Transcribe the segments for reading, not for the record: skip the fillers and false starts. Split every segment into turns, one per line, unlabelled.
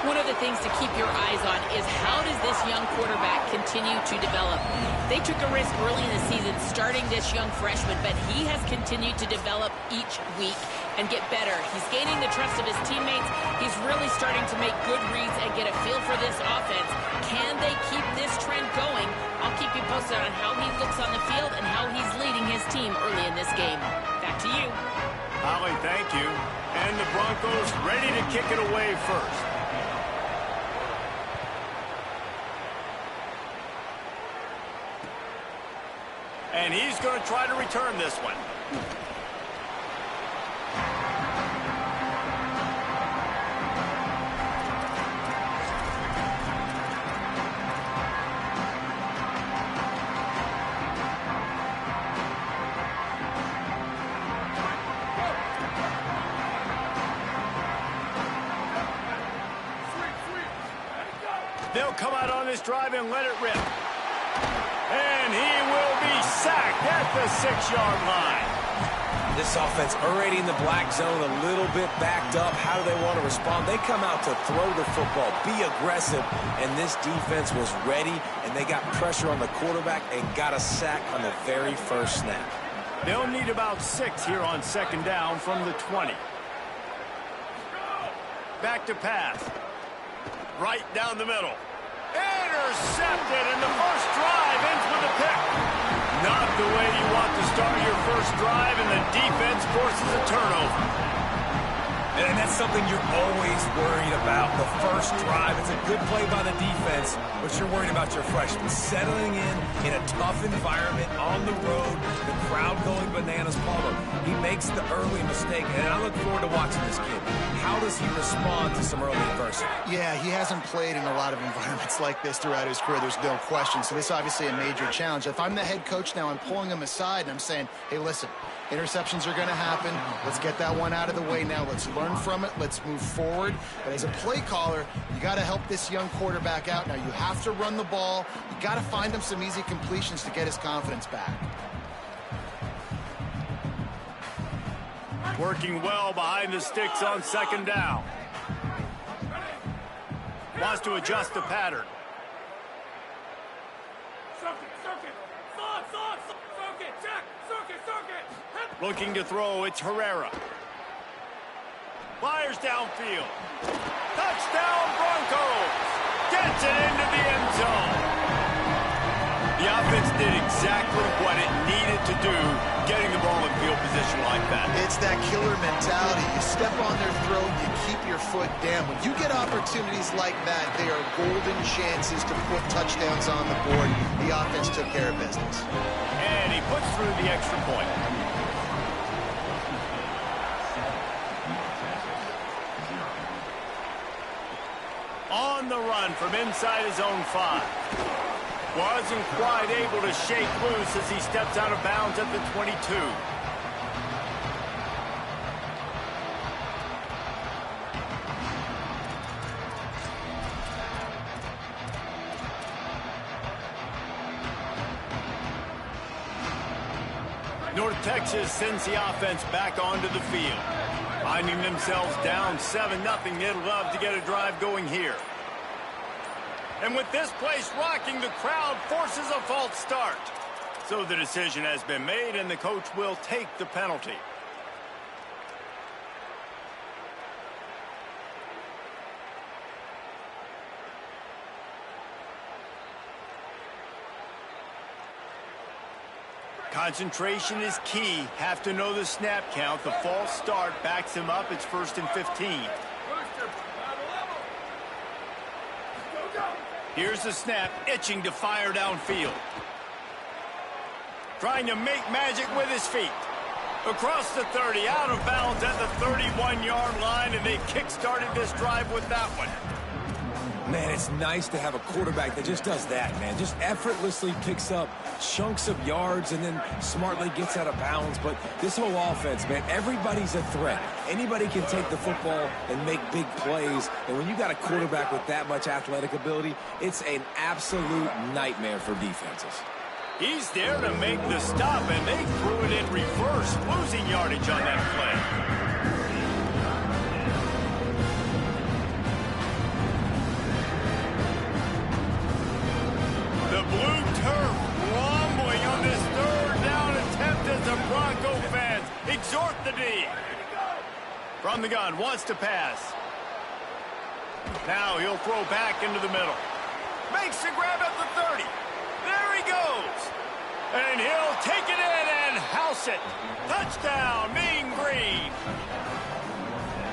One of the things to keep your eyes on is how does this young quarterback continue to develop? They took a risk early in the season starting this young freshman, but he has continued to develop each week and get better. He's gaining the trust of his teammates. He's really starting to make good reads and get a feel for this offense. Can they keep this trend going? I'll keep you posted on how he looks on the field and how he's leading his team early in this game. Back to you.
Holly, thank you. And the Broncos ready to kick it away first. And he's going to try to return this one. They'll come out on this drive and let it rip. And he will be sacked at the 6-yard line.
This offense already in the black zone, a little bit backed up. How do they want to respond? They come out to throw the football, be aggressive, and this defense was ready, and they got pressure on the quarterback and got a sack on the very first snap.
They'll need about 6 here on 2nd down from the 20. Back to pass. Right down the middle. Intercepted, and the first drive ends with a pick. Not the way you want to start your first drive, and the defense forces a turnover.
And that's something you're always worried about, the first drive. It's a good play by the defense, but you're worried about your freshman settling in a tough environment, on the road, the crowd going bananas. Palmer, he makes the early mistake, and I look forward to watching this kid. How does he respond to some early adversity?
Yeah, he hasn't played in a lot of environments like this throughout his career. There's no question. So this is obviously a major challenge. If I'm the head coach now, I'm pulling him aside, and I'm saying, hey, listen, interceptions are going to happen. Let's get that one out of the way now. Let's learn from it. Let's move forward. But as a play caller, you got to help this young quarterback out. Now, you have to run the ball. You got to find him some easy completions to get his confidence back.
Working well behind the sticks on 2nd down. Wants to adjust the pattern. Looking to throw, it's Herrera. Fires downfield. Touchdown Broncos! Gets it into the end zone. The offense did exactly what it needed to do, getting the ball in field position like that.
It's that killer mentality. You step on their throat, you keep your foot down. When you get opportunities like that, they are golden chances to put touchdowns on the board. The offense took care of business.
And he puts through the extra point. On the run from inside his own 5. Wasn't quite able to shake loose as he steps out of bounds at the 22. North Texas sends the offense back onto the field. Finding themselves down 7-0, they'd love to get a drive going here. And with this place rocking, the crowd forces a false start. So the decision has been made, and the coach will take the penalty. Concentration is key. Have to know the snap count. The false start backs him up. It's 1st and 15. Here's the snap, itching to fire downfield. Trying to make magic with his feet. Across the 30, out of bounds at the 31-yard line, and they kick-started this drive with that one.
Man, it's nice to have a quarterback that just does that, man. Just effortlessly picks up chunks of yards and then smartly gets out of bounds. But this whole offense, man, everybody's a threat. Anybody can take the football and make big plays. And when you got a quarterback with that much athletic ability, it's an absolute nightmare for defenses.
He's there to make the stop, and they threw it in reverse, losing yardage on that play. exhort the D. From the gun, wants to pass. Now he'll throw back into the middle. Makes the grab at the 30. There he goes. And he'll take it in and house it. Touchdown, Mean Green.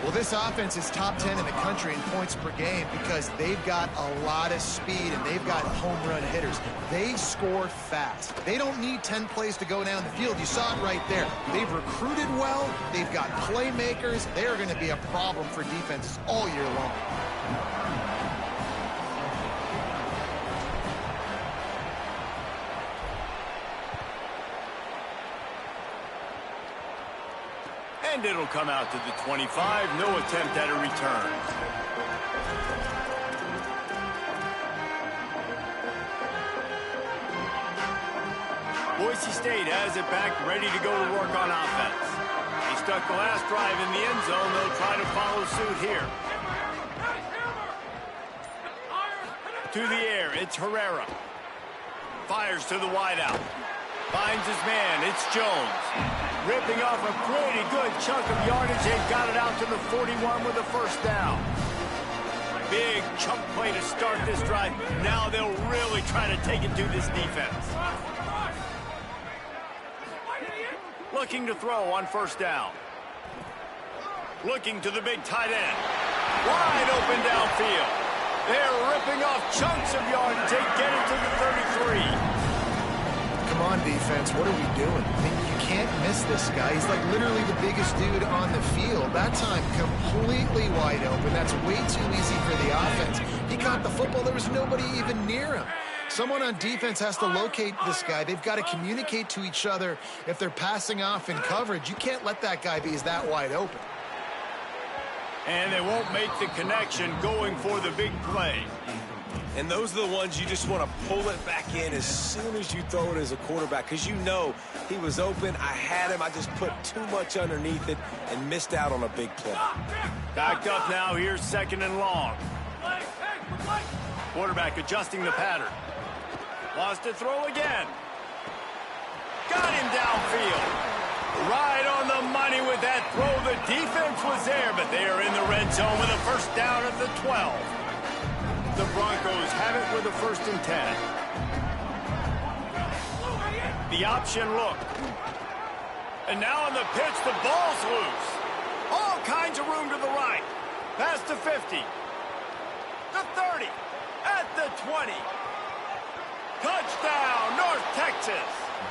Well, this offense is top 10 in the country in points per game because they've got a lot of speed and they've got home run hitters. They score fast. They don't need 10 plays to go down the field. You saw it right there. They've recruited well. They've got playmakers. They're going to be a problem for defenses all year long.
And it'll come out to the 25. No attempt at a return. Boise State has it back, ready to go to work on offense. They stuck the last drive in the end zone. They'll try to follow suit here. To the air, it's Herrera. Fires to the wideout. Finds his man, it's Jones. Ripping off a pretty good chunk of yardage. They got it out to the 41 with a first down. Big chunk play to start this drive. Now they'll really try to take it to this defense. Looking to throw on first down. Looking to the big tight end. Wide open downfield. They're ripping off chunks of yardage. They get it to the 33.
Come on, defense. What are we doing? I mean, you can't miss this guy. He's like literally the biggest dude on the field. That time, completely wide open. That's way too easy for the offense. He caught the football. There was nobody even near him. Someone on defense has to locate this guy. They've got to communicate to each other if they're passing off in coverage. You can't let that guy be that wide open.
And they won't make the connection going for the big play.
And those are the ones you just want to pull it back in as soon as you throw it as a quarterback because you know he was open, I had him, I just put too much underneath it and missed out on a big play.
Backed up now, here's second and long. Quarterback adjusting the pattern. Wants to throw again. Got him downfield. Right on the money with that throw. The defense was there, but they are in the red zone with a first down at the 12. The Broncos have it with a 1st and 10. The option look. And now on the pitch, the ball's loose. All kinds of room to the right. Past the 50. The 30. At the 20. Touchdown, North Texas.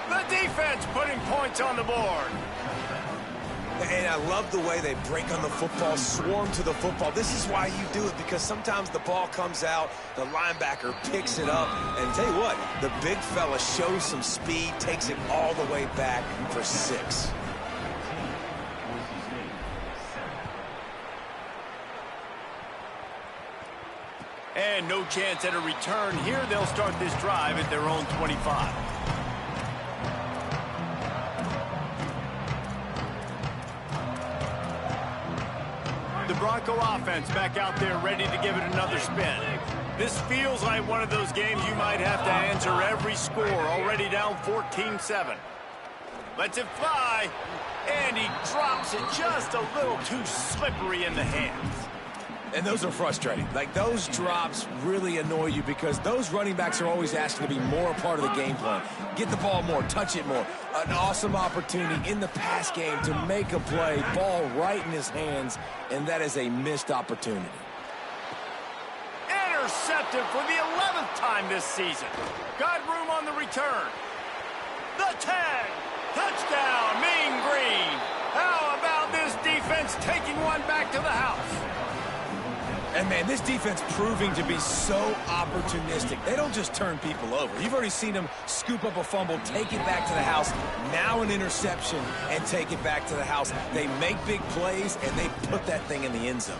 The defense putting points on the board.
And I love the way they break on the football, swarm to the football. This is why you do it, because sometimes the ball comes out, the linebacker picks it up, and tell you what, the big fella shows some speed, takes it all the way back for 6.
And no chance at a return here. They'll start this drive at their own 25. The Bronco offense back out there ready to give it another spin. This feels like one of those games you might have to answer every score. Already down 14-7. Lets it fly. And he drops it just a little too slippery in the hands.
And those are frustrating. Like, those drops really annoy you because those running backs are always asking to be more a part of the game plan. Get the ball more, touch it more. An awesome opportunity in the pass game to make a play, ball right in his hands, and that is a missed opportunity.
Intercepted for the 11th time this season. Got room on the return. The tag. Touchdown, Mean Green. How about this defense taking one back to the house?
And, man, this defense proving to be so opportunistic. They don't just turn people over. You've already seen them scoop up a fumble, take it back to the house, now an interception, and take it back to the house. They make big plays, and they put that thing in the end zone.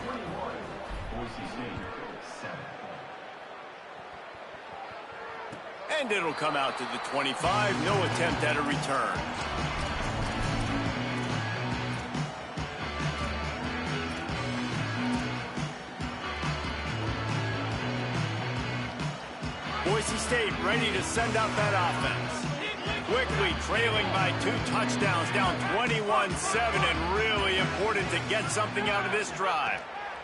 And it'll come out to the 25. No attempt at a return. Boise State ready to send out that offense. Quickly trailing by 2 touchdowns, down 21-7, and really important to get something out of this drive.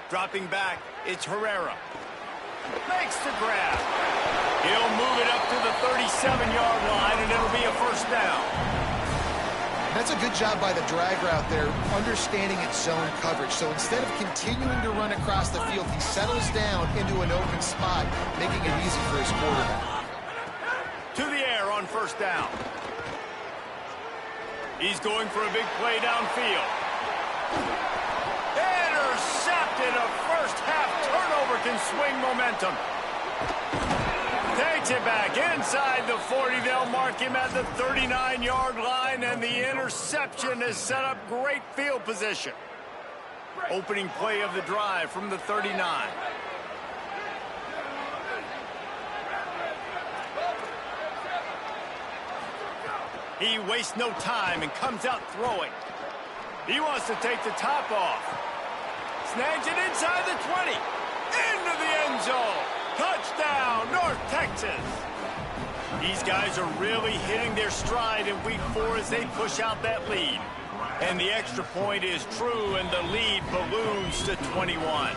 Dropping back, it's Herrera. Makes the grab. He'll move it up to the 37-yard line, and it'll be a first down.
That's a good job by the drag route there, understanding its zone coverage. So instead of continuing to run across the field, he settles down into an open spot, making it easy for his quarterback.
To the air on first down. He's going for a big play downfield. Intercepted. A first-half turnover can swing momentum. Takes it back inside the 40. They'll mark him at the 39-yard line, and the interception has set up great field position. Opening play of the drive from the 39. He wastes no time and comes out throwing. He wants to take the top off. Snags it inside the 20. Into the end zone. Touchdown, North Texas. These guys are really hitting their stride in week 4 as they push out that lead. And the extra point is true, and the lead balloons to 21.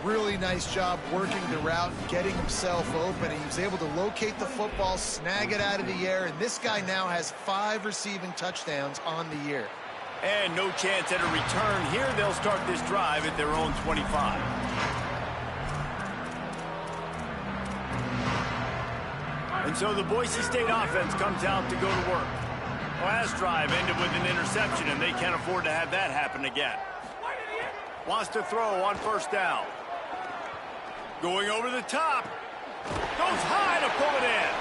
Really nice job working the route, getting himself open. He was able to locate the football, snag it out of the air, and this guy now has 5 receiving touchdowns on the year.
And no chance at a return here. They'll start this drive at their own 25. And so the Boise State offense comes out to go to work. Last drive ended with an interception, and they can't afford to have that happen again. Wants to throw on first down. Going over the top. Goes high to pull it in.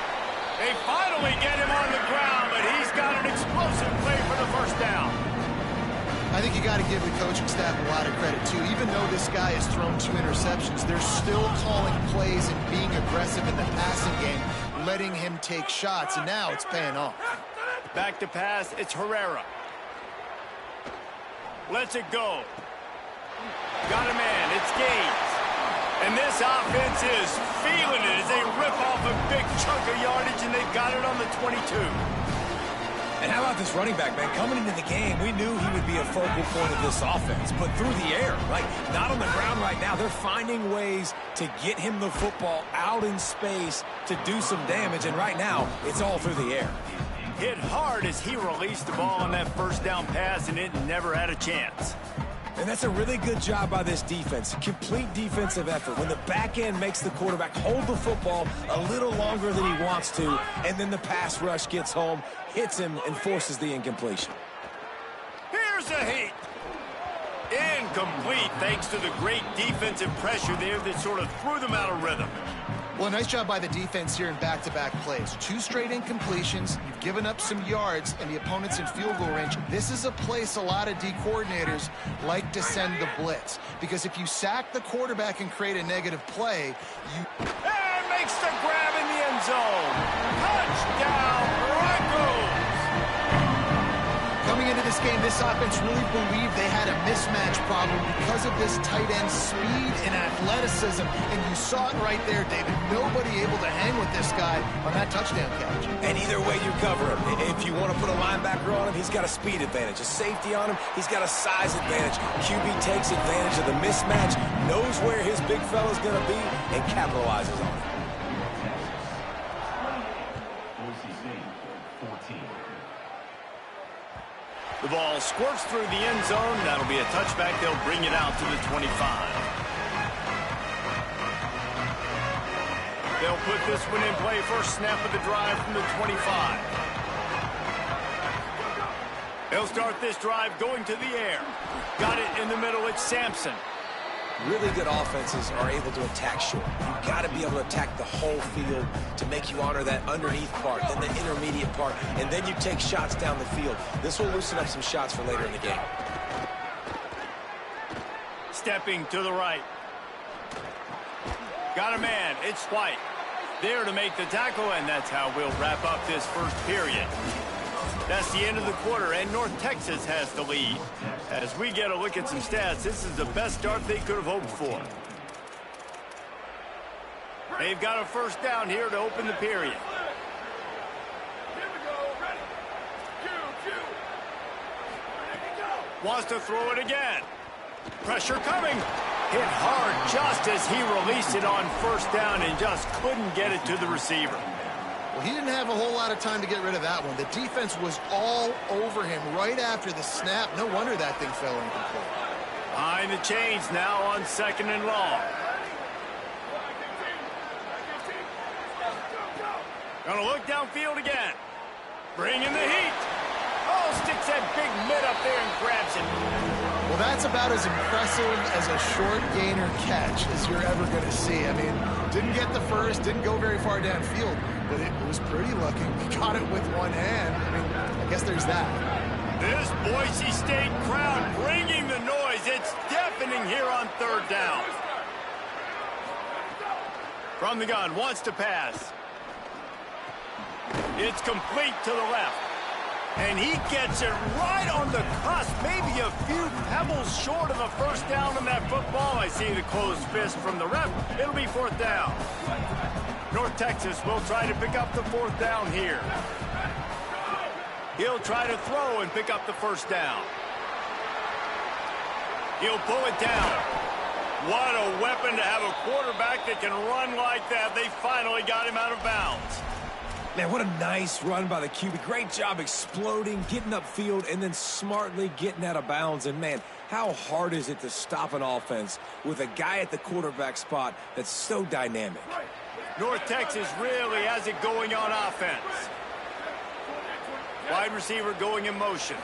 They finally get him on the ground, but he's got an explosive play for the first down.
I think you got to give the coaching staff a lot of credit, too. Even though this guy has thrown 2 interceptions, they're still calling plays and being aggressive in the passing game, letting him take shots, and now it's paying off.
Back to pass, it's Herrera. Lets it go. Got a man, it's Gaines. And this offense is feeling it as they rip off a big chunk of yardage, and they've got it on the 22.
And how about this running back, man? Coming into the game, we knew he would be a focal point of this offense, but through the air, like not on the ground right now. They're finding ways to get him the football out in space to do some damage, and right now, it's all through the air.
Hit hard as he released the ball on that first down pass, and it never had a chance.
And that's a really good job by this defense. Complete defensive effort. When the back end makes the quarterback hold the football a little longer than he wants to, and then the pass rush gets home, hits him, and forces the incompletion.
Here's a heat. Incomplete, thanks to the great defensive pressure there that sort of threw them out of rhythm.
Well, nice job by the defense here in back-to-back plays. 2 straight incompletions. You've given up some yards, and the opponent's in field goal range. This is a place a lot of D coordinators like to send the blitz. Because if you sack the quarterback and create a negative play, you...
And makes the grab in the end zone. Touchdown, Broncos!
Coming into this game, this offense really believed they had a mismatch problem because of this tight end speed and athleticism. And you saw it right there, David. Nobody able to hang with this guy on that touchdown catch.
And either way you cover him. If you want to put a linebacker on him, he's got a speed advantage. A safety on him, he's got a size advantage. QB takes advantage of the mismatch, knows where his big fella's going to be, and capitalizes on it.
The ball squirts through the end zone. That'll be a touchback. They'll bring it out to the 25. They'll put this one in play. First snap of the drive from the 25. They'll start this drive going to the air. Got it in the middle. It's Sampson.
Really good offenses are able to attack short. You've got to be able to attack the whole field to make you honor that underneath part, then the intermediate part, and then you take shots down the field. This will loosen up some shots for later in the game.
Stepping to the right. Got a man. It's White. There to make the tackle, and that's how we'll wrap up this first period. That's the end of the quarter, and North Texas has the lead. As we get a look at some stats, this is the best start they could have hoped for. They've got a first down here to open the period. Wants to throw it again. Pressure coming. Hit hard just as he released it on first down and just couldn't get it to the receiver.
Well, he didn't have a whole lot of time to get rid of that one. The defense was all over him right after the snap. No wonder that thing fell incomplete.
Behind the chains now on 2nd and long. Gonna look downfield again. Bring in the heat. Oh, sticks that big mid up there and grabs it.
Well, that's about as impressive as a short gainer catch as you're ever going to see. I mean, didn't get the first, didn't go very far downfield, but it was pretty lucky. He caught it with one hand. I mean, I guess there's that.
This Boise State crowd bringing the noise. It's deafening here on 3rd down. From the gun, wants to pass. It's complete to the left. And he gets it right on the cusp, maybe a few pebbles short of a first down on that football. I see the closed fist from the ref. It'll be 4th down. North Texas will try to pick up the 4th down here. He'll try to throw and pick up the first down. He'll pull it down. What a weapon to have a quarterback that can run like that. They finally got him out of bounds.
Man, what a nice run by the QB. Great job exploding, getting upfield, and then smartly getting out of bounds. And, man, how hard is it to stop an offense with a guy at the quarterback spot that's so dynamic?
North Texas really has it going on offense. Wide receiver going in motion.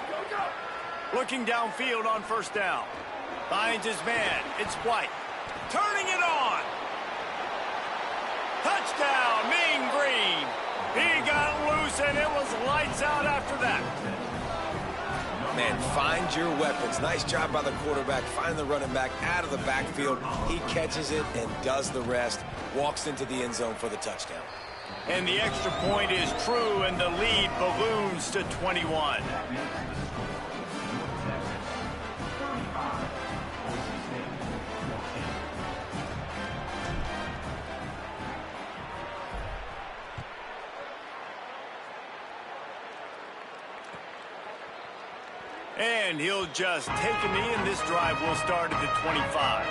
Looking downfield on first down. Finds his man. It's White. Turning it on. Touchdown, Mean Green. He got loose, and it was lights out after that.
Man, find your weapons. Nice job by the quarterback. Find the running back out of the backfield. He catches it and does the rest. Walks into the end zone for the touchdown.
And the extra point is true, and the lead balloons to 21. And he'll just take a knee, and this drive will start at the 25.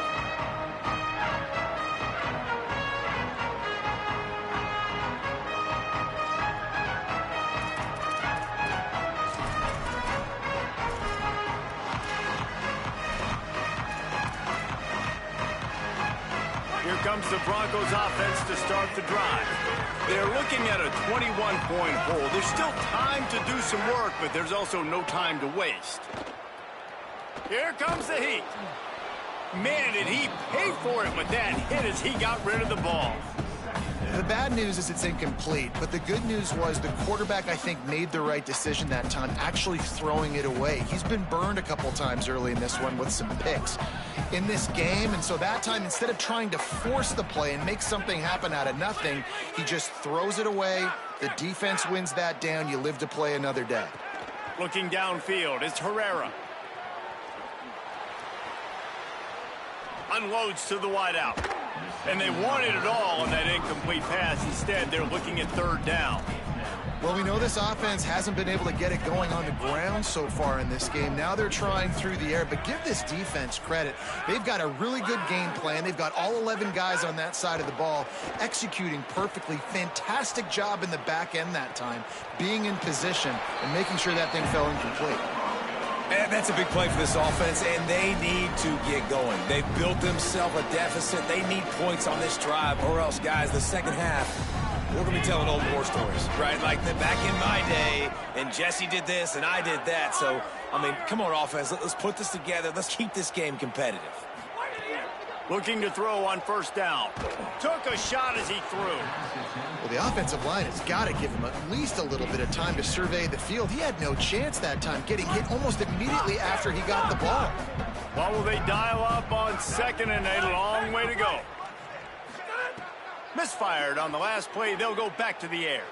Here comes the Broncos offense to start the drive. They're looking at a 21-point hole. There's still time to do some work, but there's also no time to waste. Here comes the heat. Man, did he pay for it with that hit as he got rid of the ball.
The bad news is it's incomplete, but the good news was the quarterback, I think, made the right decision that time, actually throwing it away. He's been burned a couple times early in this one with some picks in this game, and so that time, instead of trying to force the play and make something happen out of nothing, he just throws it away. The defense wins that down. You live to play another day.
Looking downfield, it's Herrera. Unloads to the wideout. And they wanted it all on that incomplete pass. Instead, they're looking at 3rd down.
Well, we know this offense hasn't been able to get it going on the ground so far in this game. Now they're trying through the air, but give this defense credit. They've got a really good game plan. They've got all 11 guys on that side of the ball executing perfectly. Fantastic job in the back end that time, being in position and making sure that thing fell incomplete.
And that's a big play for this offense, and they need to get going. They've built themselves a deficit. They need points on this drive, or else, guys, the second half, we're going to be telling old war stories, right? Like back in my day, and Jesse did this, and I did that. So, I mean, come on, offense. Let's put this together. Let's keep this game competitive.
Looking to throw on first down. Took a shot as he threw.
Well, the offensive line has got to give him at least a little bit of time to survey the field. He had no chance that time, getting hit almost immediately after he got the ball.
Well, will they dial up on 2nd and a long way to go? Misfired on the last play. They'll go back to the air.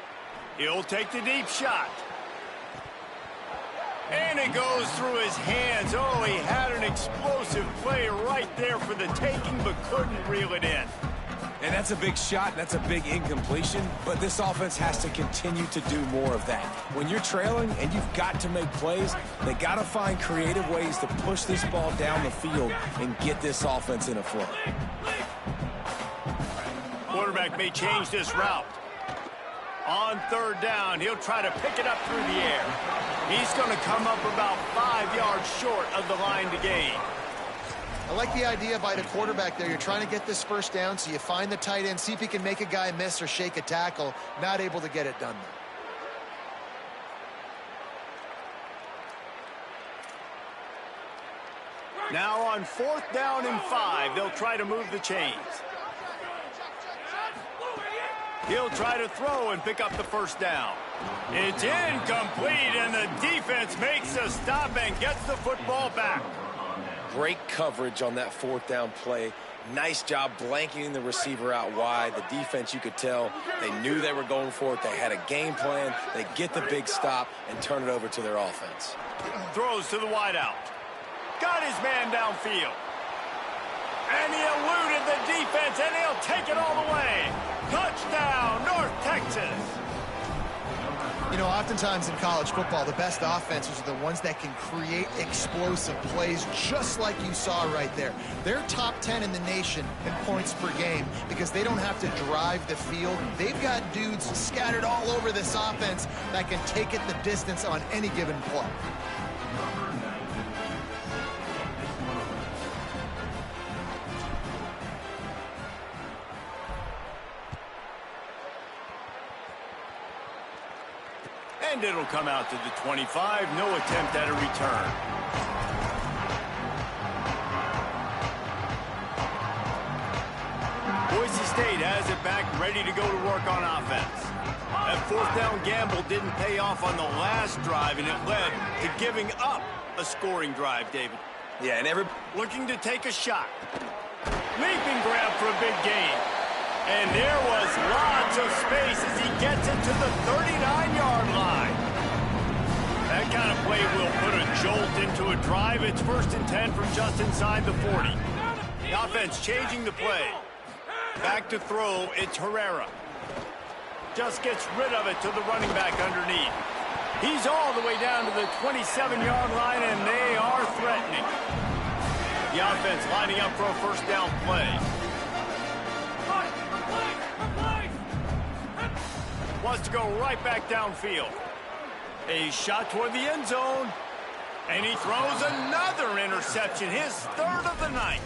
He'll take the deep shot. And it goes through his hands. Oh, he had an explosive play right there for the taking, but couldn't reel it in.
And that's a big shot, and that's a big incompletion, but this offense has to continue to do more of that. When you're trailing and you've got to make plays, they got to find creative ways to push this ball down the field and get this offense in a flow.
Quarterback may change this route. On third down, he'll try to pick it up through the air. He's going to come up about 5 yards short of the line to gain.
I like the idea by the quarterback there. You're trying to get this first down, so you find the tight end, see if he can make a guy miss or shake a tackle. Not able to get it done there.
Now on 4th down and 5, they'll try to move the chains. He'll try to throw and pick up the first down. It's incomplete, and the defense makes a stop and gets the football back.
Great coverage on that 4th down play. Nice job blanketing the receiver out wide. The defense, you could tell, they knew they were going for it. They had a game plan. They get the big stop and turn it over to their offense.
Throws to the wideout. Got his man downfield. And he eluded the defense, and he'll take it all the way. Touchdown, North Texas.
You know, oftentimes in college football, the best offenses are the ones that can create explosive plays, just like you saw right there. They're top 10 in the nation in points per game because they don't have to drive the field. They've got dudes scattered all over this offense that can take it the distance on any given play.
And it'll come out to the 25. No attempt at a return. Boise State has it back, ready to go to work on offense. That 4th down gamble didn't pay off on the last drive, and it led to giving up a scoring drive, David.
Yeah, and
looking to take a shot. Leaping grab for a big gain. And there was lots of space as he gets it to the 39-yard line. That kind of play will put a jolt into a drive. It's 1st and 10 from just inside the 40. The offense changing the play. Back to throw, it's Herrera. Just gets rid of it to the running back underneath. He's all the way down to the 27-yard line, and they are threatening. The offense lining up for a 1st down play. Wants to go right back downfield. A shot toward the end zone. And he throws another interception, his 3rd of the night.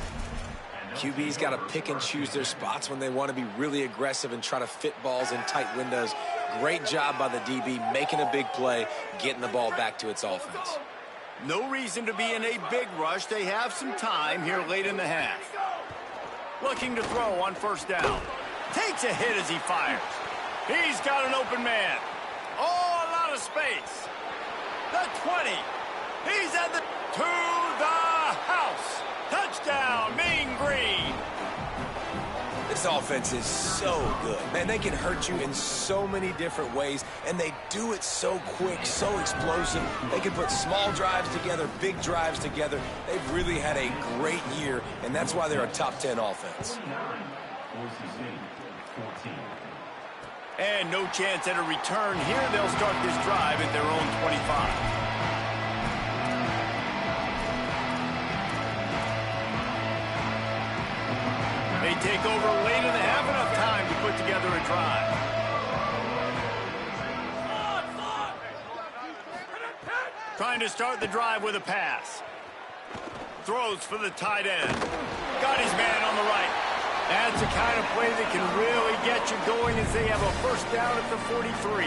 QB's got to pick and choose their spots when they want to be really aggressive and try to fit balls in tight windows. Great job by the DB, making a big play, getting the ball back to its offense.
No reason to be in a big rush. They have some time here late in the half. Looking to throw on 1st down. Takes a hit as he fires. He's got an open man. Oh, a lot of space. The 20. He's at the to the house. Touchdown, Mean Green.
This offense is so good. Man, they can hurt you in so many different ways, and they do it so quick, so explosive. They can put small drives together, big drives together. They've really had a great year, and that's why they're a top 10 offense.
And no chance at a return here. They'll start this drive at their own 25. They take over late in the half, enough time to put together a drive. Trying to start the drive with a pass. Throws for the tight end. Got his man on the right. That's the kind of play that can really get you going as they have a 1st down at the 43.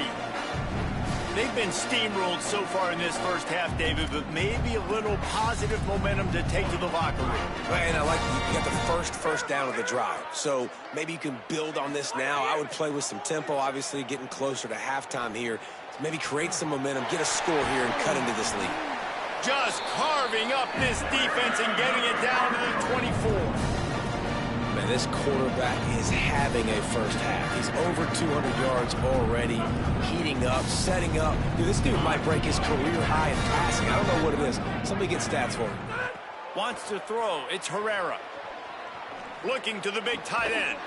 They've been steamrolled so far in this 1st half, David, but maybe a little positive momentum to take to the locker room.
And I like you got the first down of the drive. So maybe you can build on this now. I would play with some tempo, obviously getting closer to halftime here. Maybe create some momentum, get a score here, and cut into this lead.
Just carving up this defense and getting it down to the 24.
Man, this quarterback is having a 1st half. He's over 200 yards already, heating up, setting up. Dude, this dude might break his career high in passing. I don't know what it is. Somebody get stats for him.
Wants to throw. It's Herrera. Looking to the big tight end.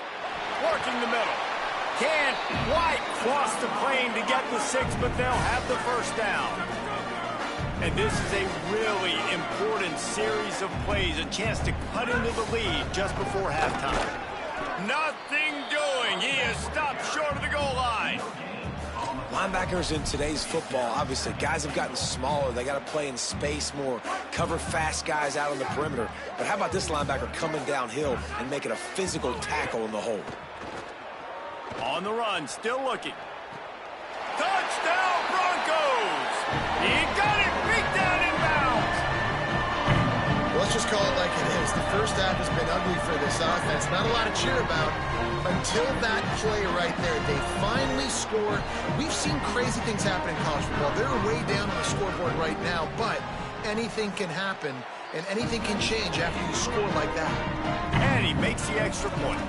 working the middle. Can't quite cross the plane to get the 6, but they'll have the first down. And this is a really important series of plays, a chance to cut into the lead just before halftime. Nothing doing. He is stopped short of the goal line.
Linebackers in today's football, obviously, guys have gotten smaller. They got to play in space more, cover fast guys out on the perimeter. But how about this linebacker coming downhill and making a physical tackle in the hole?
On the run, still looking. Touchdown, Broncos! He got it, beat down in bounds.
Let's just call it like it is. The first half has been ugly for this offense. Not a lot to cheer about until that play right there. They finally score. We've seen crazy things happen in college football. They're way down on the scoreboard right now, but anything can happen, and anything can change after you score like that.
And he makes the extra point.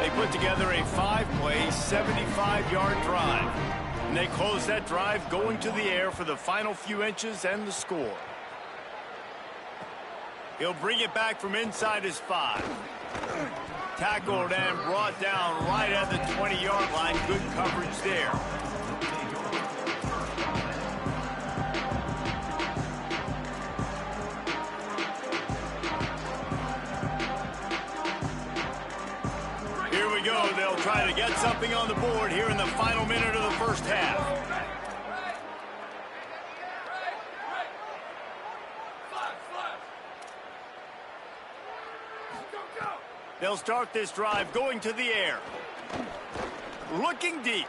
They put together a 5-play, 75-yard drive. And they close that drive going to the air for the final few inches and the score. He'll bring it back from inside his 5. Tackled and brought down right at the 20-yard line. Good coverage there. Here we go. They'll try to get something on the board here in the final minute of the first half. They'll start this drive going to the air. Looking deep.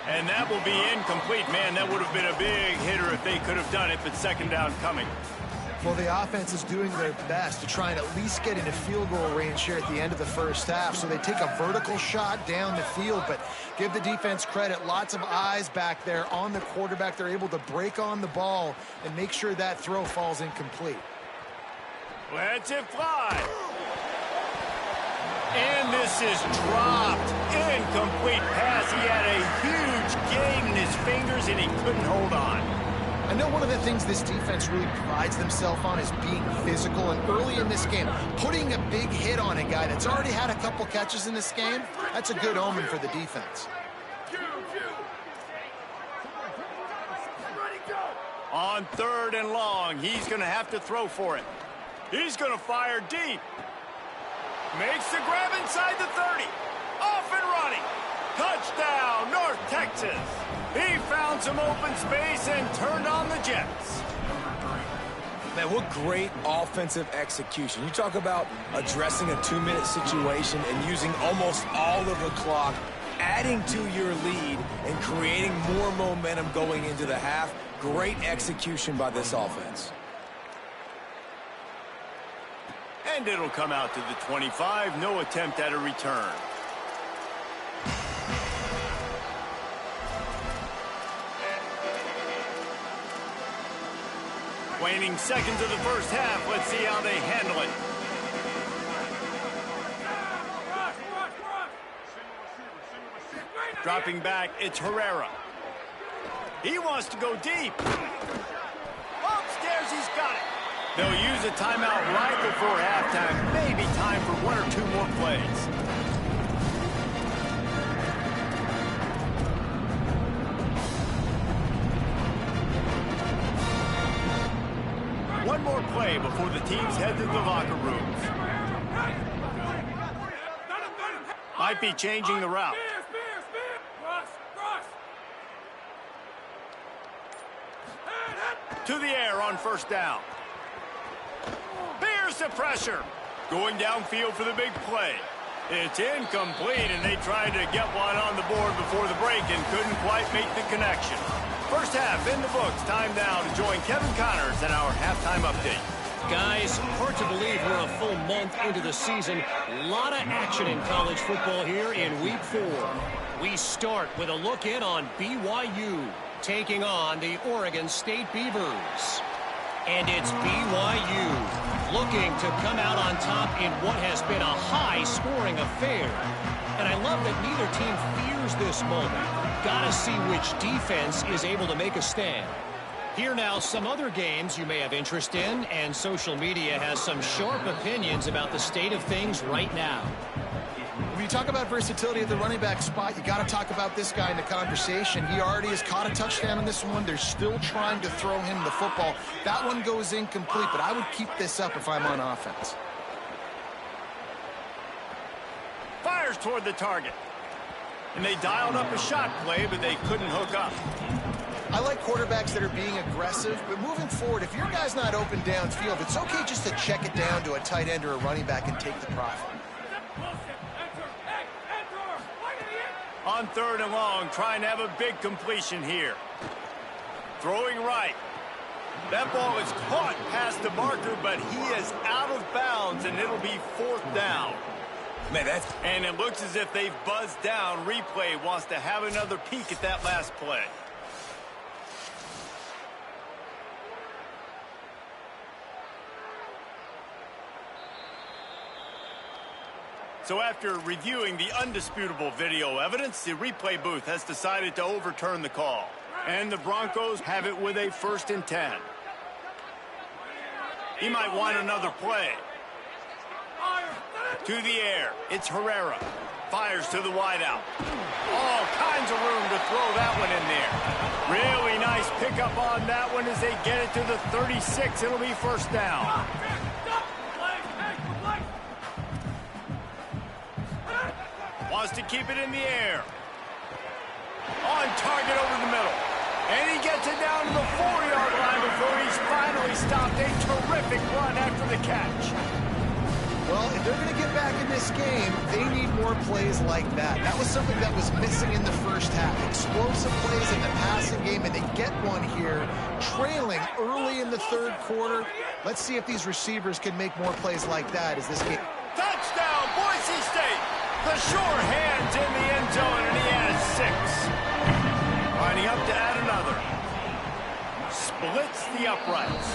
And that will be incomplete. Man, that would have been a big hitter if they could have done it, but second down coming.
Well, the offense is doing their best to try and at least get into field goal range here at the end of the first half. So they take a vertical shot down the field, but give the defense credit. Lots of eyes back there on the quarterback. They're able to break on the ball and make sure that throw falls incomplete.
Let's it fly. And this is dropped. Incomplete pass. He had a huge gain in his fingers, and he couldn't hold on.
I know one of the things this defense really prides themselves on is being physical, and early in this game, putting a big hit on a guy that's already had a couple catches in this game, that's a good omen for the defense.
On 3rd and long, he's going to have to throw for it. He's going to fire deep. Makes the grab inside the 30. Off and running. Touchdown, North Texas. He found some open space and turned on the Jets.
Man, what great offensive execution. You talk about addressing a 2-minute situation and using almost all of the clock, adding to your lead, and creating more momentum going into the half. Great execution by this offense.
And it'll come out to the 25. No attempt at a return. Waning seconds of the first half. Let's see how they handle it. Dropping back, it's Herrera. He wants to go deep. Upstairs, he's got it. They'll use a timeout right before halftime. Maybe time for 1 or 2 more plays. One more play before the teams head to the locker rooms. Might be changing the route. To the air on first down. Bears the pressure. Going downfield for the big play. It's incomplete, and they tried to get one on the board before the break and couldn't quite make the connection. First half in the books. Time now to join Kevin Connors in our halftime update.
Guys, hard to believe we're a full month into the season. A lot of action in college football here in Week 4. We start with a look in on BYU, taking on the Oregon State Beavers. And it's BYU looking to come out on top in what has been a high-scoring affair. And I love that neither team fears this moment. Gotta see which defense is able to make a stand. Here now, some other games you may have interest in, and social media has some sharp opinions about the state of things right now.
When you talk about versatility at the running back spot, you got to talk about this guy in the conversation. He already has caught a touchdown in this one. They're still trying to throw him the football. That one goes incomplete, but I would keep this up if I'm on offense.
Fires toward the target. And they dialed up a shot play, but they couldn't hook up.
I like quarterbacks that are being aggressive, but moving forward, if your guy's not open downfield, it's okay just to check it down to a tight end or a running back and take the profit.
On 3rd and long, trying to have a big completion here. Throwing right. That ball is caught past the marker, but he is out of bounds, and it'll be 4th down.
Man,
and it looks as if they've buzzed down. Replay wants to have another peek at that last play. So after reviewing the undisputable video evidence, the replay booth has decided to overturn the call. And the Broncos have it with a 1st and 10. He might want another play. To the air, it's Herrera. Fires to the wideout. All kinds of room to throw that one in there. Really nice pickup on that one as they get it to the 36. It'll be 1st down. Wants to keep it in the air. On target over the middle. And he gets it down to the 4-yard line before he's finally stopped. A terrific run after the catch.
Well, if they're going to get back in this game, they need more plays like that. That was something that was missing in the first half. Explosive plays in the passing game, and they get one here, trailing early in the 3rd quarter. Let's see if these receivers can make more plays like that as this game.
Touchdown, Boise State! The sure hands in the end zone, and he has 6. Lining up to add another. Splits the uprights.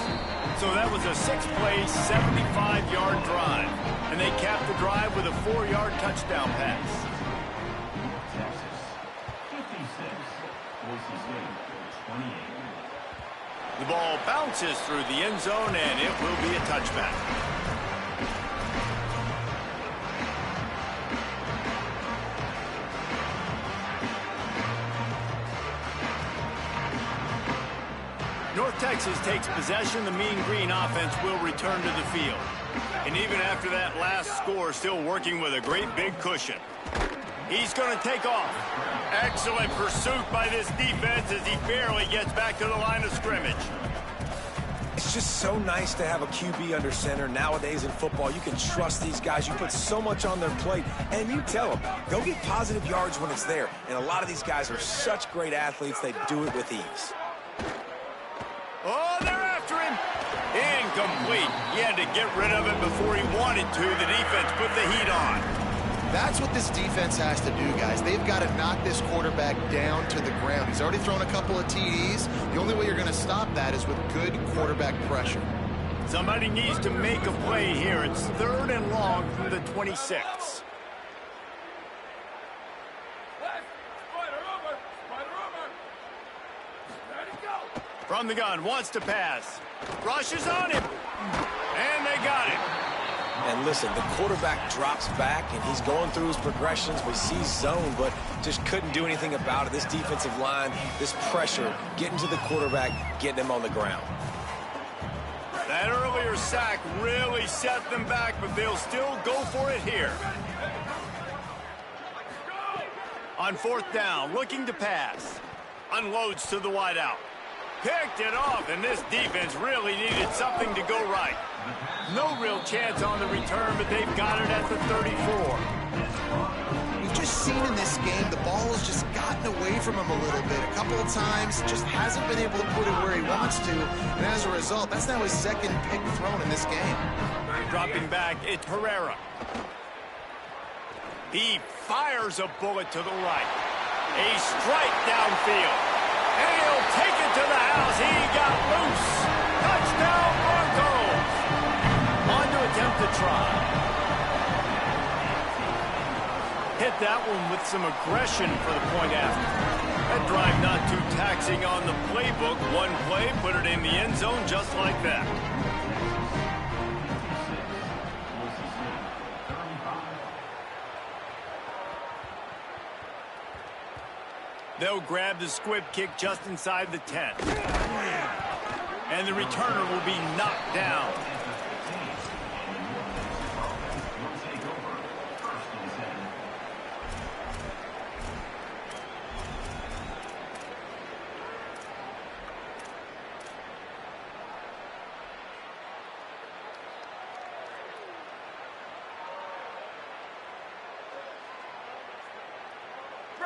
So that was a 6-play, 75-yard drive. And they capped the drive with a 4-yard touchdown pass. The ball bounces through the end zone, and it will be a touchback. North Texas takes possession. The Mean Green offense will return to the field. And even after that last score, still working with a great big cushion. He's going to take off. Excellent pursuit by this defense as he barely gets back to the line of scrimmage.
It's just so nice to have a QB under center. Nowadays in football, you can trust these guys. You put so much on their plate, and you tell them, go get positive yards when it's there. And a lot of these guys are such great athletes, they do it with ease.
Oh, they're after him. Incomplete. He had to get rid of it before he wanted to. The defense put the heat on.
That's what this defense has to do, guys. They've got to knock this quarterback down to the ground. He's already thrown a couple of TDs. The only way you're going to stop that is with good quarterback pressure.
Somebody needs to make a play here. It's 3rd and long from the 26. From the gun, wants to pass. Rushes on him. And they got him.
And listen, the quarterback drops back, and he's going through his progressions. We see zone, but just couldn't do anything about it. This defensive line, this pressure, getting to the quarterback, getting him on the ground.
That earlier sack really set them back, but they'll still go for it here. On 4th down, looking to pass. Unloads to the wideout. Picked it off, and this defense really needed something to go right. No real chance on the return, but they've got it at the 34.
We've just seen in this game the ball has just gotten away from him a little bit. A couple of times, just hasn't been able to put it where he wants to, and as a result, that's now his 2nd pick thrown in this game.
Dropping back, it's Herrera. He fires a bullet to the right. A strike downfield. And he'll take it to the house. He got loose. Touchdown, Broncos. On to attempt to try. Hit that one with some aggression for the point after. That drive not too taxing on the playbook. One play, put it in the end zone just like that. They'll grab the squib kick just inside the 10. And the returner will be knocked down.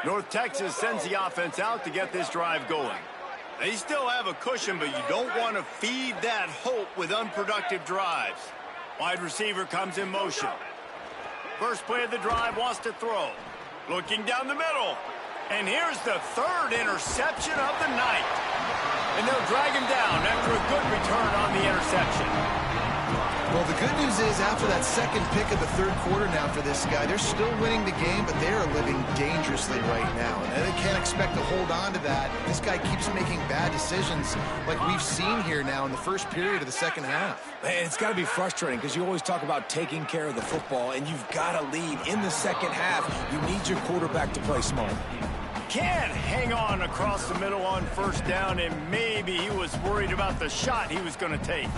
North Texas sends the offense out to get this drive going. They still have a cushion, but you don't want to feed that hope with unproductive drives. Wide receiver comes in motion. First play of the drive, wants to throw. Looking down the middle. And here's the third interception of the night. And they'll drag him down after a good return on the interception.
Well, the good news is after that second pick of the third quarter now for this guy, they're still winning the game, but they are living dangerously right now. And they can't expect to hold on to that. This guy keeps making bad decisions like we've seen here now in the first period of the second half.
Man, it's got to be frustrating because you always talk about taking care of the football, and you've got to lead in the second half. You need your quarterback to play smart.
Can't hang on across the middle on first down, and maybe he was worried about the shot he was going to take.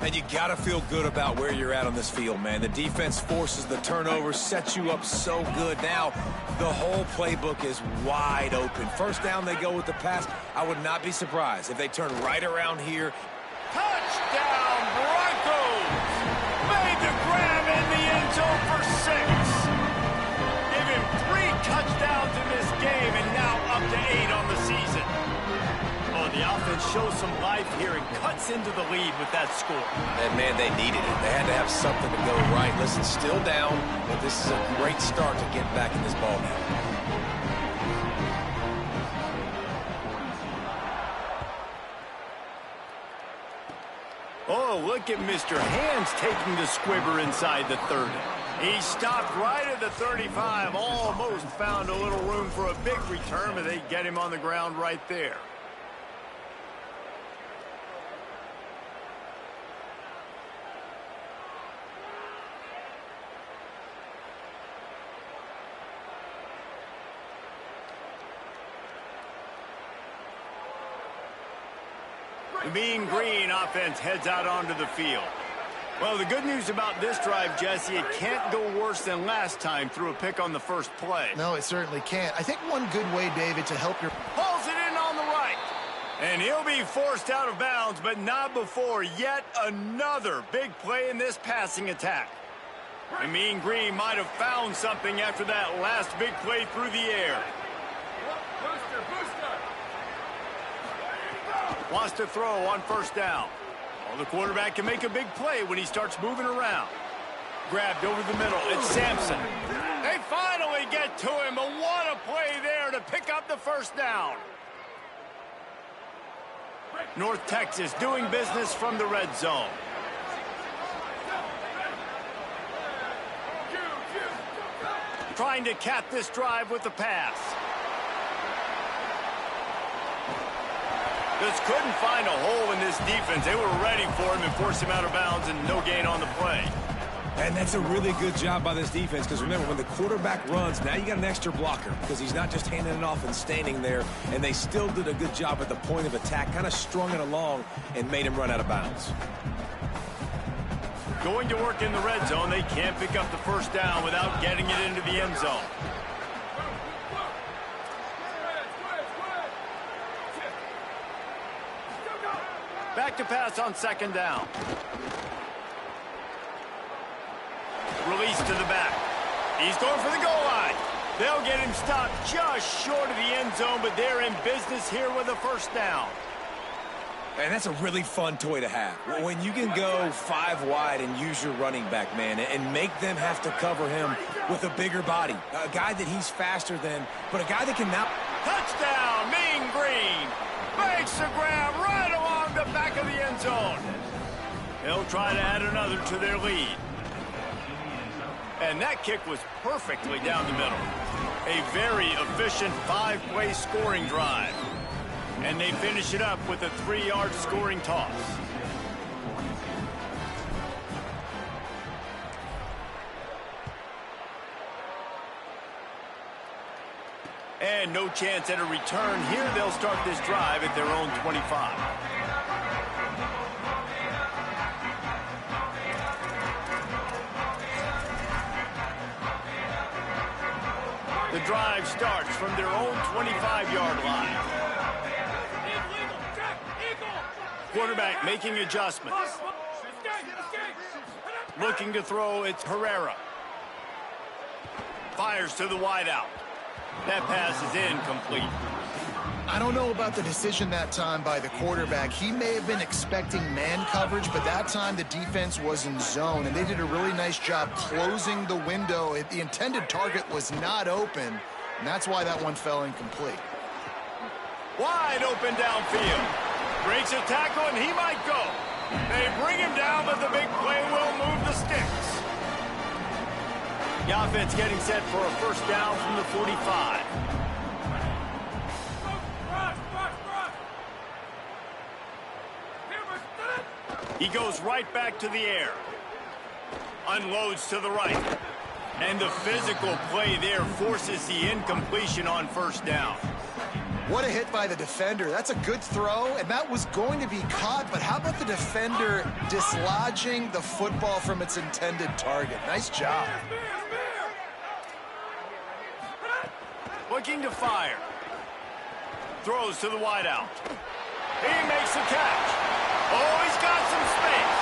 And you got to feel good about where you're at on this field, man. The defense forces the turnover, sets you up so good. Now, the whole playbook is wide open. First down, they go with the pass. I would not be surprised if they turn right around here.
Touchdown, Broncos! Made the grab in the end zone for 6. Give him 3 touchdowns in this game, and now up to 8 on the season. The offense shows some life here and cuts into the lead with that score.
And, man, they needed it. They had to have something to go right. Listen, still down, but this is a great start to get back in this ballgame.
Oh, look at Mr. Hands taking the squibber inside the 30. He stopped right at the 35, almost found a little room for a big return, but they get him on the ground right there. The Mean Green offense heads out onto the field. Well, the good news about this drive, Jesse, it can't go worse than last time through a pick on the first play.
No, it certainly can't. I think one good way, David, to help your...
Pulls it in on the right. And he'll be forced out of bounds, but not before yet another big play in this passing attack. The Mean Green might have found something after that last big play through the air. Wants to throw on first down. Well, the quarterback can make a big play when he starts moving around. Grabbed over the middle. It's Sampson. They finally get to him, but what a play there to pick up the first down. North Texas doing business from the red zone. Trying to cap this drive with the pass. Just couldn't find a hole in this defense. They were ready for him and forced him out of bounds, and no gain on the play.
And that's a really good job by this defense because, remember, when the quarterback runs, now you got an extra blocker because he's not just handing it off and standing there, and they still did a good job at the point of attack, kind of strung it along and made him run out of bounds.
Going to work in the red zone, they can't pick up the first down without getting it into the end zone. Back to pass on second down. Release to the back. He's going for the goal line. They'll get him stopped just short of the end zone, but they're in business here with a first down.
And that's a really fun toy to have. When you can go 5 wide and use your running back, man, and make them have to cover him with a bigger body. A guy that he's faster than, but a guy that can now...
Touchdown, Mean Green. Makes the grab right along the back of the end zone. They'll try to add another to their lead. And that kick was perfectly down the middle. A very efficient 5-play scoring drive. And they finish it up with a 3-yard scoring toss. And no chance at a return here. They'll start this drive at their own 25. The drive starts from their own 25-yard line. Quarterback making adjustments. Looking to throw, it's Herrera. Fires to the wideout. That pass is incomplete.
I don't know about the decision that time by the quarterback. He may have been expecting man coverage, but that time the defense was in zone, and they did a really nice job closing the window. The intended target was not open, and that's why that one fell incomplete.
Wide open downfield. Breaks a tackle, and he might go. They bring him down, but the big play will move the sticks. The offense getting set for a first down from the 45. He goes right back to the air. Unloads to the right. And the physical play there forces the incompletion on first down.
What a hit by the defender. That's a good throw, and that was going to be caught, but how about the defender dislodging the football from its intended target? Nice job.
Looking to fire. Throws to the wideout. He makes the catch. Oh, he's got some space.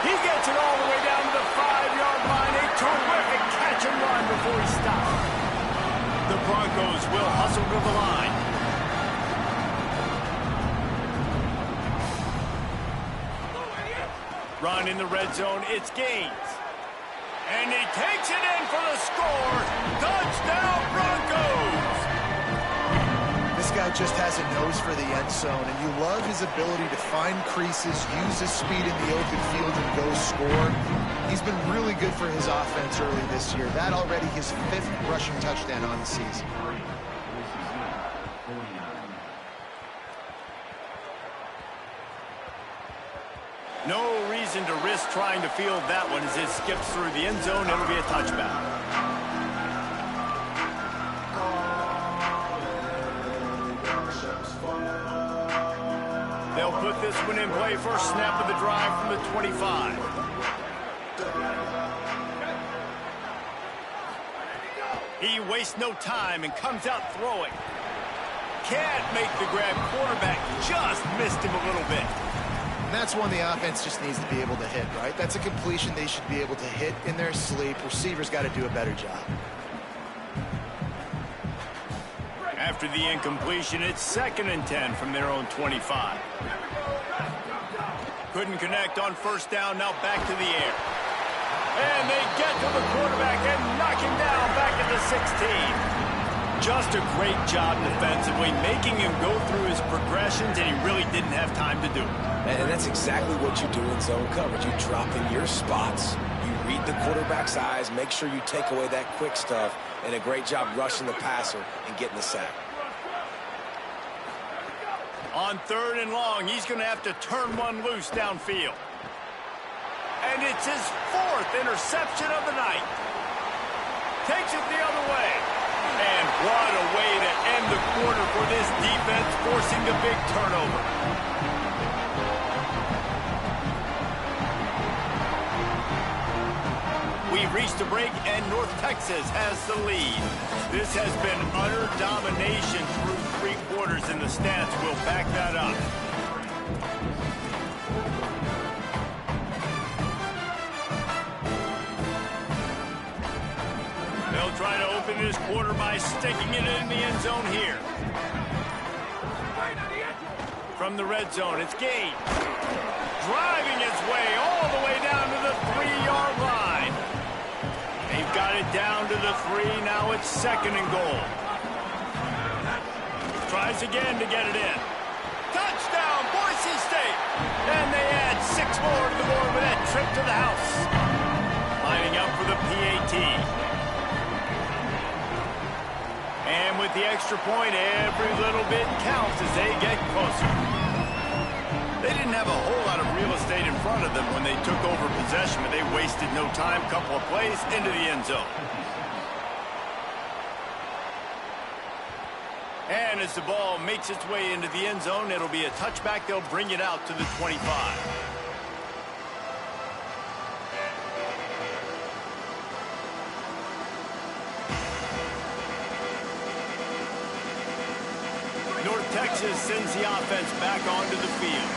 He gets it all the way down to the 5-yard line. A terrific catch and run before he stops. The Broncos will hustle to the line. Run in the red zone. It's Gaines. And he takes it in for the score. Touchdown, Broncos!
This guy just has a nose for the end zone, and you love his ability to find creases, use his speed in the open field, and go score. He's been really good for his offense early this year. That already his 5th rushing touchdown on the season.
No reason to risk trying to field that one as it skips through the end zone. It'll be a touchback. They'll put this one in play. First snap of the drive from the 25. He wastes no time and comes out throwing. Can't make the grab. Quarterback just missed him a little bit.
And that's one the offense just needs to be able to hit, right? That's a completion they should be able to hit in their sleep. Receivers got to do a better job.
After the incompletion, it's 2nd and 10 from their own 25. Couldn't connect on first down, now back to the air. And they get to the quarterback and knock him down back at the 16. Just a great job defensively, making him go through his progressions, and he really didn't have time to do it.
And that's exactly what you do in zone coverage. You drop in your spots, you read the quarterback's eyes, make sure you take away that quick stuff, and a great job rushing the passer and getting the sack.
On 3rd and long, he's going to have to turn one loose downfield. And it's his 4th interception of the night. Takes it the other way. And what a way to end the quarter for this defense, forcing the big turnover. We've reached a break, and North Texas has the lead. This has been utter domination through 3 quarters, and the stats will back that up. They'll try to open this quarter by sticking it in the end zone here. From the red zone, it's Gaines. Driving his way all the way down to the 3-yard line. They've got it down to the 3. Now it's 2nd and goal. Tries again to get it in. Touchdown, Boise State. And they add 6 more to the board with that trip to the house. Lining up for the PAT. And with the extra point, every little bit counts as they get closer. They didn't have a whole lot of real estate in front of them when they took over possession, but they wasted no time. Couple of plays into the end zone. as the ball makes its way into the end zone. It'll be a touchback. They'll bring it out to the 25. North Texas sends the offense back onto the field.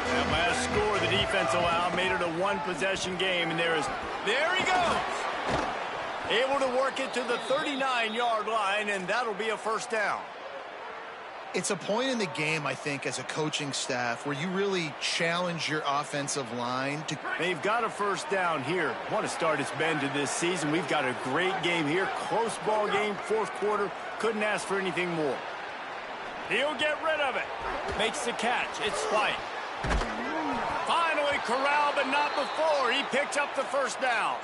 That last score the defense allowed made it a one-possession game, and there he goes! Able to work it to the 39-yard line, and that'll be a first down.
It's a point in the game, I think, as a coaching staff, where you really challenge your offensive line.
They've got a first down here. What a start it's been to this season. We've got a great game here. Close ball game, fourth quarter. Couldn't ask for anything more. He'll get rid of it. Makes the catch. It's White. Finally corralled, but not before. He picks up the first down.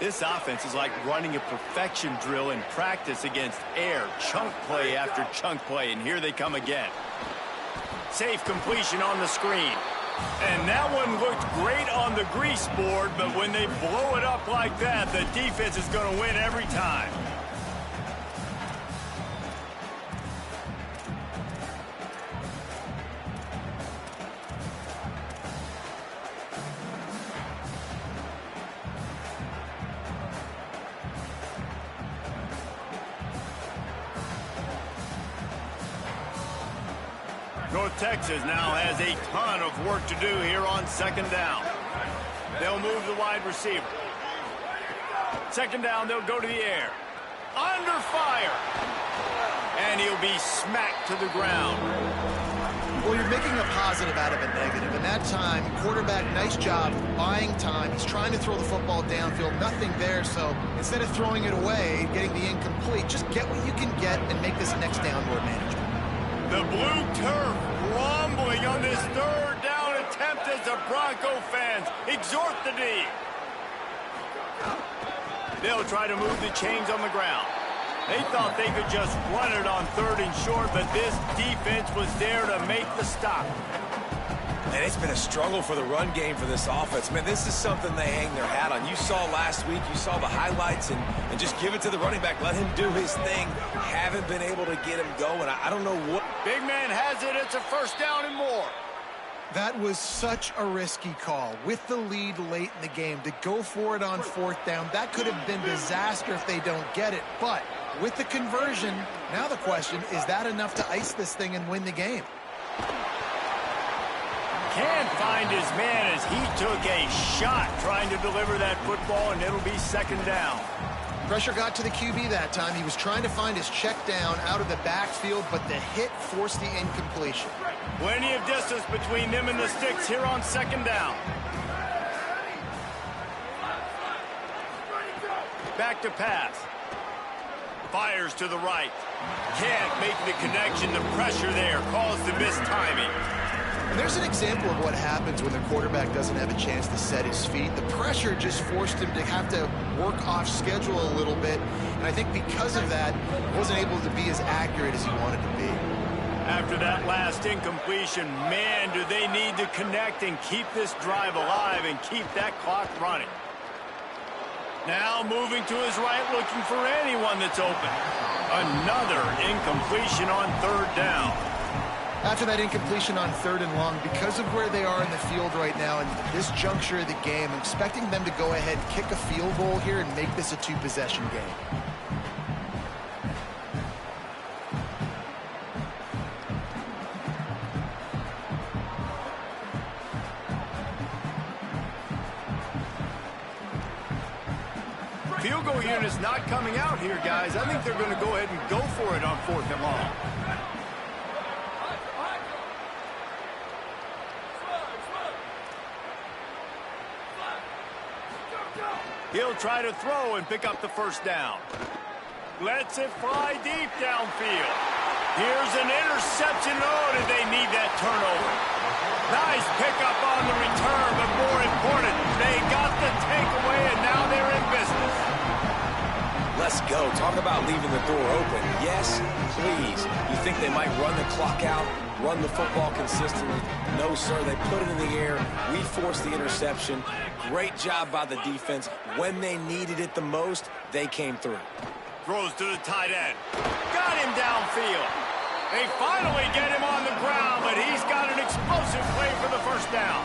This offense is like running a perfection drill in practice against air. Chunk play after chunk play, and here they come again. Safe completion on the screen. And that one looked great on the grease board, but when they blow it up like that, the defense is going to win every time. North Texas now has a ton of work to do here on second down. They'll move the wide receiver. Second down, they'll go to the air. Under fire. And he'll be smacked to the ground.
Well, you're making a positive out of a negative. And that time, quarterback, nice job buying time. He's trying to throw the football downfield. Nothing there, so instead of throwing it away, getting the incomplete, just get what you can get and make this next down more manageable.
The blue turf rumbling on this third down attempt as the Bronco fans exhort the D. They'll try to move the chains on the ground. They thought they could just run it on third and short, but this defense was there to make the stop.
And it's been a struggle for the run game for this offense. Man, this is something they hang their hat on. You saw last week, you saw the highlights, and just give it to the running back. Let him do his thing. Haven't been able to get him going. I don't know what.
Big man has it. It's a first down and more.
That was such a risky call. With the lead late in the game, to go for it on fourth down, that could have been disaster if they don't get it. But with the conversion, now the question, is that enough to ice this thing and win the game?
Can't find his man as he took a shot trying to deliver that football, and it'll be second down.
Pressure got to the QB that time. He was trying to find his check down out of the backfield, but the hit forced the incompletion.
Plenty of distance between them and the sticks here on second down. Back to pass. Fires to the right. Can't make the connection. The pressure there caused the missed timing.
And there's an example of what happens when the quarterback doesn't have a chance to set his feet. The pressure just forced him to have to work off schedule a little bit. And I think because of that, he wasn't able to be as accurate as he wanted to be.
After that last incompletion, man, do they need to connect and keep this drive alive and keep that clock running. Now moving to his right, looking for anyone that's open. Another incompletion on third down.
After that incompletion on third and long, because of where they are in the field right now and this juncture of the game, I'm expecting them to go ahead, kick a field goal here, and make this a two-possession game.
Field goal unit's not coming out here, guys. I think they're going to go ahead and go for it on fourth and long. He'll try to throw and pick up the first down. Lets it fly deep downfield. Here's an interception. Oh, did they need that turnover? Nice pickup on the return, but more important, they got the takeaway, and now they're in business.
let's go. Talk about leaving the door open. Yes, please. You think they might run the clock out, run the football consistently? No, sir. They put it in the air. We forced the interception. Great job by the defense. When they needed it the most, they came through.
Throws to the tight end. Got him downfield. They finally get him on the ground, but he's got an explosive play for the first down.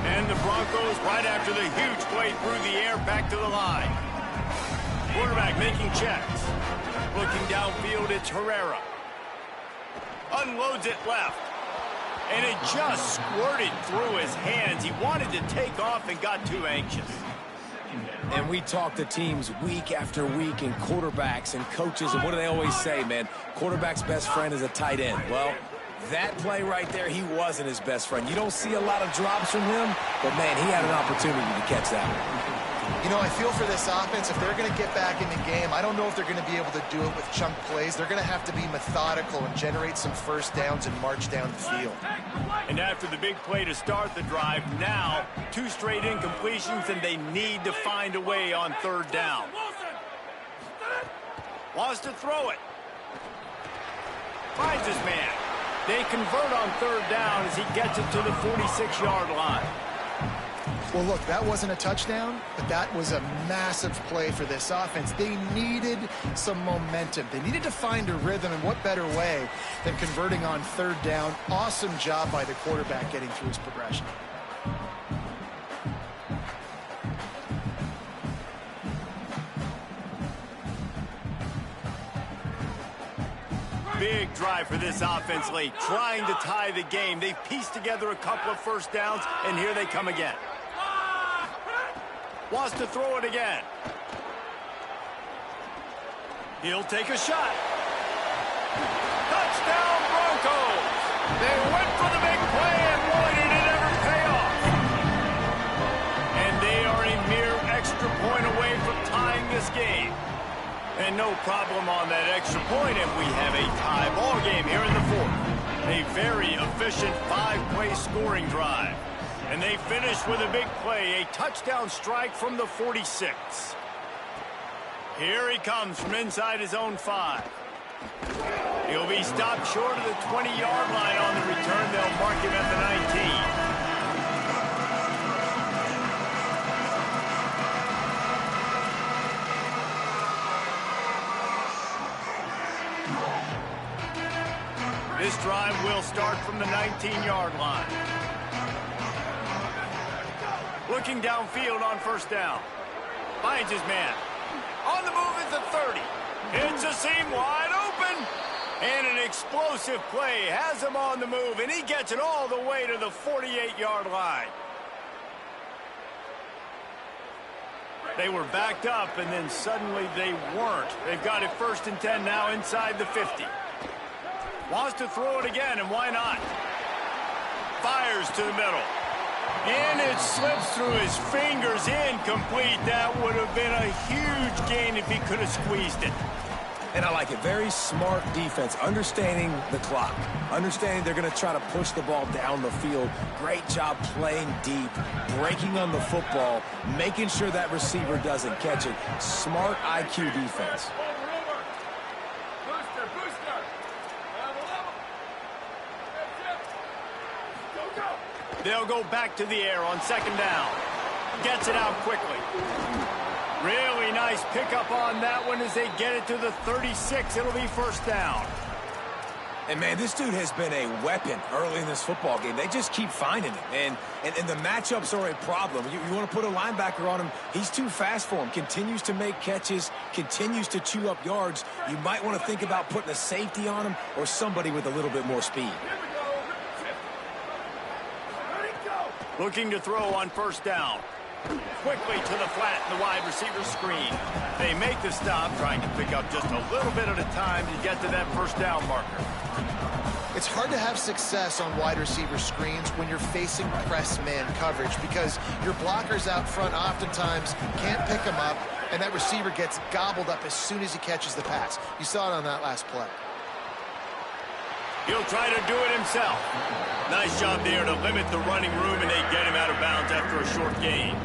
And the Broncos, right after the huge play through the air, back to the line. Quarterback making checks. Looking downfield, it's Herrera. Unloads it left. And it just squirted through his hands. He wanted to take off and got too anxious.
And we talk to teams week after week and quarterbacks and coaches, and what do they always say, man? Quarterback's best friend is a tight end. Well, that play right there, he wasn't his best friend. You don't see a lot of drops from him, but, man, he had an opportunity to catch that one.
You know, I feel for this offense, if they're going to get back in the game, I don't know if they're going to be able to do it with chunk plays. They're going to have to be methodical and generate some first downs and march down the field.
And after the big play to start the drive, now 2 straight incompletions, and they need to find a way on third down. Wants to throw it. Finds his man. They convert on third down as he gets it to the 46-yard line.
Well, look, that wasn't a touchdown, but that was a massive play for this offense. They needed some momentum. They needed to find a rhythm, and what better way than converting on third down. Awesome job by the quarterback getting through his progression.
Big drive for this offense late, trying to tie the game. They've pieced together a couple of first downs, and here they come again. Wants to throw it again. He'll take a shot. Touchdown, Broncos! They went for the big play, and boy, did it ever pay off. And they are a mere extra point away from tying this game. And no problem on that extra point, and we have a tie ball game here in the fourth. A very efficient 5-play scoring drive. And they finish with a big play, a touchdown strike from the 46. Here he comes from inside his own 5. He'll be stopped short of the 20-yard line on the return. They'll mark him at the 19. This drive will start from the 19-yard line. Looking downfield on first down. Finds his man. On the move is the 30. Hits a seam wide open. And an explosive play has him on the move, and he gets it all the way to the 48-yard line. They were backed up, and then suddenly they weren't. They've got it 1st and 10 now inside the 50. Wants to throw it again, and why not? Fires to the middle. And it slips through his fingers, incomplete. That would have been a huge gain if he could have squeezed it.
And I like it. Very smart defense, understanding the clock, understanding they're going to try to push the ball down the field. Great job playing deep, breaking on the football, making sure that receiver doesn't catch it. Smart IQ defense.
They'll go back to the air on 2nd down. Gets it out quickly. Really nice pickup on that one as they get it to the 36. It'll be 1st down.
And, man, this dude has been a weapon early in this football game. They just keep finding him. And the matchups are a problem. You want to put a linebacker on him, he's too fast for him. Continues to make catches, continues to chew up yards. You might want to think about putting a safety on him or somebody with a little bit more speed.
Looking to throw on 1st down. Quickly to the flat in the wide receiver screen. They make the stop, trying to pick up just a little bit at a time to get to that 1st down marker.
It's hard to have success on wide receiver screens when you're facing press man coverage because your blockers out front oftentimes can't pick them up, and that receiver gets gobbled up as soon as he catches the pass. You saw it on that last play.
He'll try to do it himself. Nice job there to limit the running room, and they get him out of bounds after a short gain.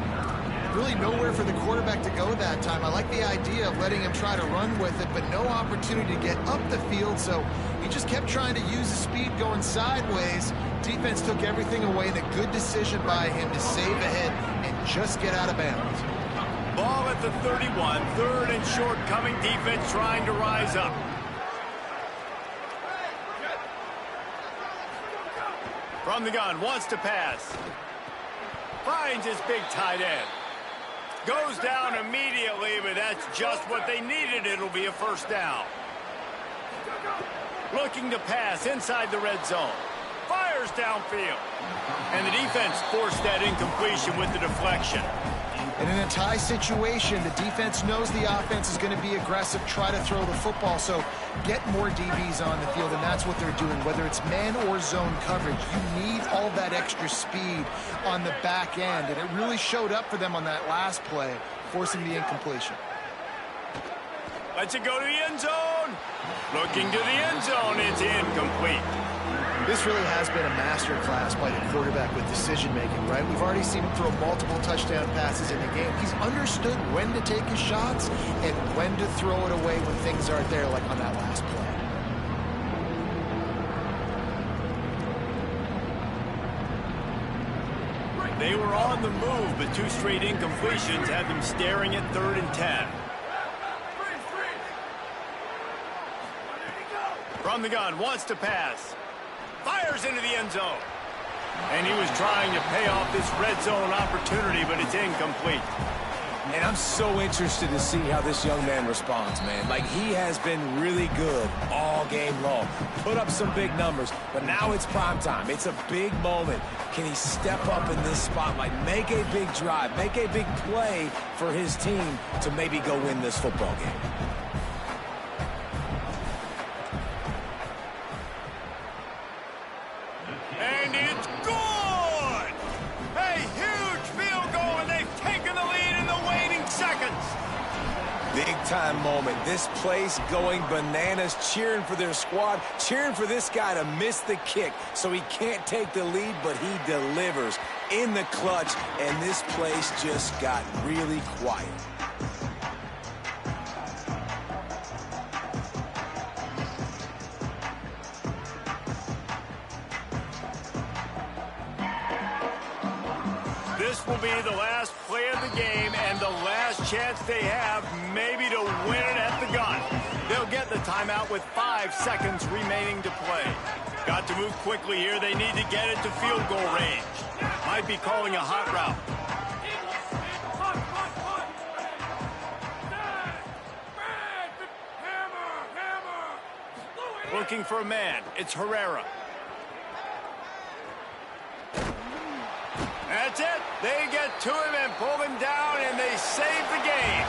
really nowhere for the quarterback to go that time. I like the idea of letting him try to run with it, but no opportunity to get up the field, so he just kept trying to use the speed going sideways. Defense took everything away, and a good decision by him to save ahead and just get out of bounds.
Ball at the 31, third and short, coming defense trying to rise up. From the gun, wants to pass. Finds his big tight end. Goes down immediately, but that's just what they needed. It'll be a first down. Looking to pass inside the red zone. Fires downfield. And the defense forced that incompletion with the deflection.
And in a tie situation, the defense knows the offense is going to be aggressive, try to throw the football, so get more DBs on the field, and that's what they're doing. Whether it's man or zone coverage, you need all that extra speed on the back end, and it really showed up for them on that last play, forcing the incompletion.
Lets it go to the end zone. Looking to the end zone. It's incomplete.
This really has been a masterclass by the quarterback with decision-making, right? We've already seen him throw multiple touchdown passes in the game. He's understood when to take his shots and when to throw it away when things aren't there, like on that last play.
They were on the move, but two straight incompletions had them staring at 3rd and 10. From the gun, wants to pass. Fires into the end zone. And he was trying to pay off this red zone opportunity, but it's incomplete.
And I'm so interested to see how this young man responds, man. Like, he has been really good all game long. Put up some big numbers, but now it's prime time. It's a big moment. Can he step up in this spotlight, make a big drive, make a big play for his team to maybe go win this football game?
And it's good! A huge field goal, and they've taken the lead in the waning seconds.
Big time moment. This place going bananas, cheering for their squad, cheering for this guy to miss the kick so he can't take the lead, but he delivers in the clutch, and this place just got really quiet.
This will be the last play of the game and the last chance they have maybe to win it at the gun. They'll get the timeout with 5 seconds remaining to play. Got to move quickly here. They need to get it to field goal range. Might be calling a hot route. Looking for a man. It's Herrera. That's it. They get to him and pull him down, and they save the game.